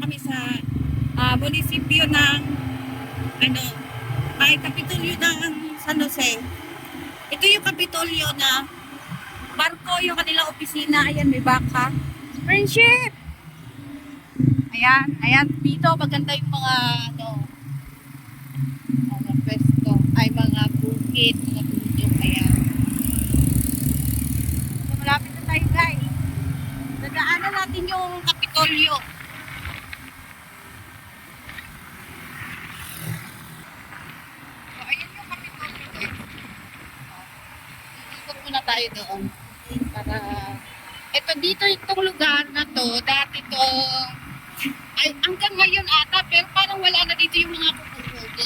kami sa munisipyo ng ano, may Kapitolyo ng San Jose. Ito yung Kapitolyo na barko yung kanilang opisina. Ayan, may baka. Friendship! Ayan, ayan. Dito maganda yung mga mga pwesto. Ay, mga bukid, mga bundok. Ayan. So, malapit na tayo, guys. Nadaanan natin yung Kapitolyo. So, ayan yung Kapitolyo, guys. Ikot muna tayo doon. Para, ito dito, itong lugar na to, dati to, ay, hanggang ngayon ata, pero parang wala na dito yung mga kukukubo.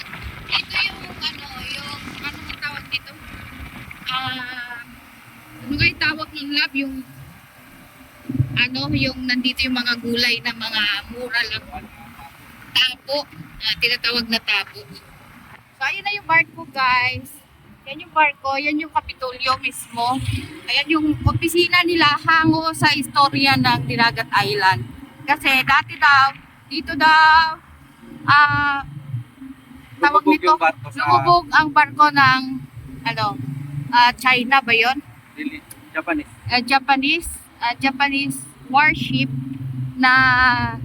Ito yung, ano ang tawag dito? Ano nga yung tawag ng lab? Yung, yung nandito yung mga gulay na mga mura lang. Tapo. Tinatawag na tapo. So, ayun na yung barko, guys. Yan yung barko, yan yung Kapitolyo mismo. Ayan yung opisina nila hango sa istorya ng Dinagat Island. Kasi dati daw, dito daw, tawag nito, lumubog ang barko ng, China ba yun? Japanese warship na,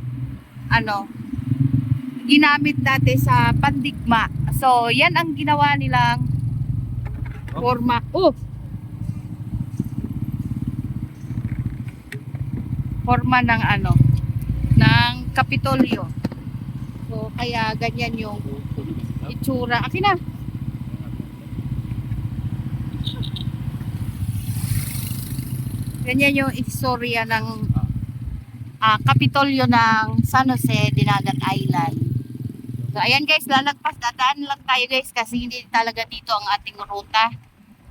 ginamit dati sa pandigma. So, yan ang ginawa nilang forma. Forma ng ng Kapitolyo. So, kaya ganyan yung itsura. Akin na. Ganyan yung istorya ng Kapitolyo ng San Jose, Dinagat Island. So, ayan guys, lalagpas. Dadaan lang tayo guys kasi hindi talaga dito ang ating ruta.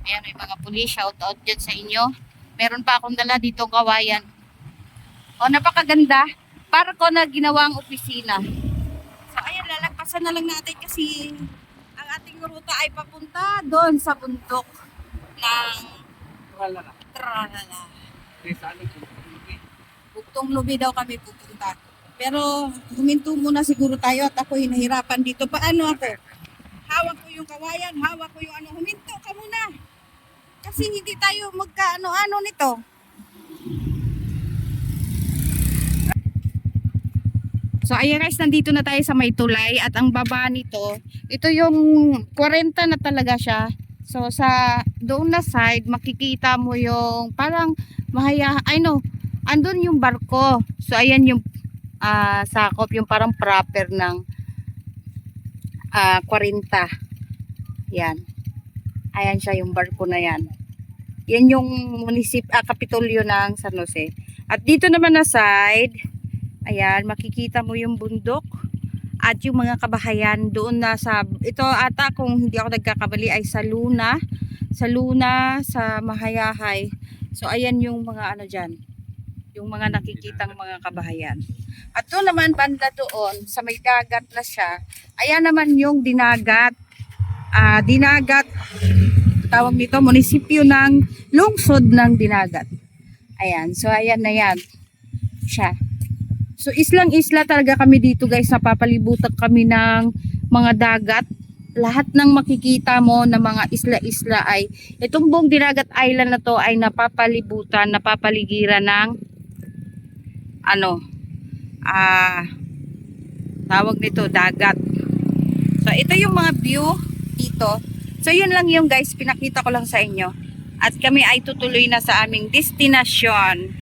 Ayan, may mga pulis. Shout out dyan sa inyo. Meron pa akong dala dito kawayan. Napakaganda. Barko na ginawang opisina. So, ayan, lalagpasan na lang natin kasi ang ating ruta ay papunta doon sa bundok ng Tralala. Bugtong Lubi daw kami pupunta. Pero huminto muna siguro tayo at ako hinahirapan dito. Paano ako? Hawak ko yung kawayan, hawak ko yung huminto ka muna. Kasi hindi tayo magka-ano nito. So ayan guys, nandito na tayo sa may tulay at ang baba nito, ito yung 40 na talaga siya. So sa doon na side, makikita mo yung parang andun yung barko. So ayan yung sakop, yung parang proper ng 40. Yan. Ayan siya yung barko na yan. Yan yung Kapitolyo ng San Jose. At dito naman na side, ayan, makikita mo yung bundok at yung mga kabahayan doon na ito ata kung hindi ako nagkakamali ay sa Luna, sa Mahayahay. So ayan yung mga dyan, yung mga nakikitang mga kabahayan. At doon naman banda doon, sa may dagat na siya, ayan naman yung Dinagat, tawag nito, munisipyo ng lungsod ng Dinagat. Ayan, so ayan na yan siya. So islang-isla talaga kami dito guys, napapalibutan kami ng mga dagat. Lahat ng makikita mo na mga isla-isla ay, itong buong Dinagat Island na to ay napapaligiran ng tawag nito, dagat. So ito yung mga view dito. So yun lang yung guys, pinakita ko lang sa inyo. At kami ay tutuloy na sa aming destinasyon.